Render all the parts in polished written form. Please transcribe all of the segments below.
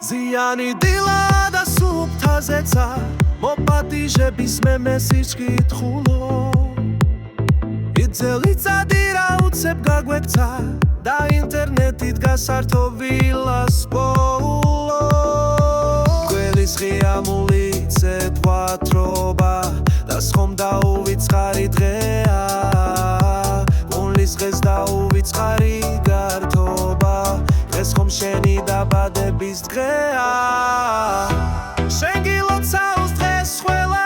ზიანი დილა და სუფთაზეცა მოპატიჟების მემეს იშკითხულო იძელი წადირა უცებ გაგვექცა და ინტერნეტით გასართო ვილას პოულო ყველის ღიამულიცეთ ვათრობა და სხომ დაუვიწყარი დღეა გუნლის დღეს დაუვიწყარი გართობა დღეს ხომ შენი დაბადების დღეა შენ გილოცავს დღეს ყველა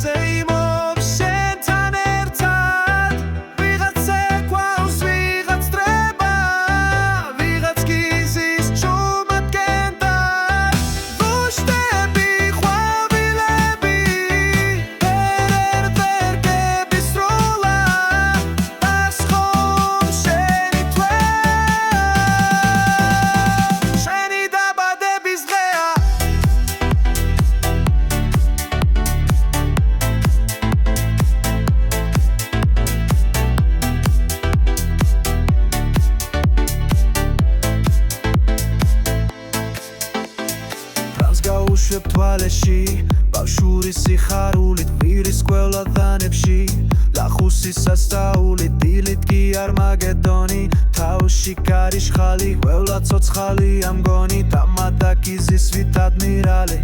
ზეიმობს შენთან ერთად ვიღაც ეკვავს ვიღაც დრება ვიღაც გიზის ჩუმად გენდად გუშტები ყვავილები ფერერდერგების სროლა დას ხომ შენი თვე შენი დაბადების დღეა რას გაუშვებ თვალეში ბავშვურის სიხარულით ვირის ყველა დანებში ლახუსის სასწაულით დილით კი არმაგედონი თავში კარიშხალი ყველა ცოცხალი ამგონი დამატაკიზის ვით ადმირალი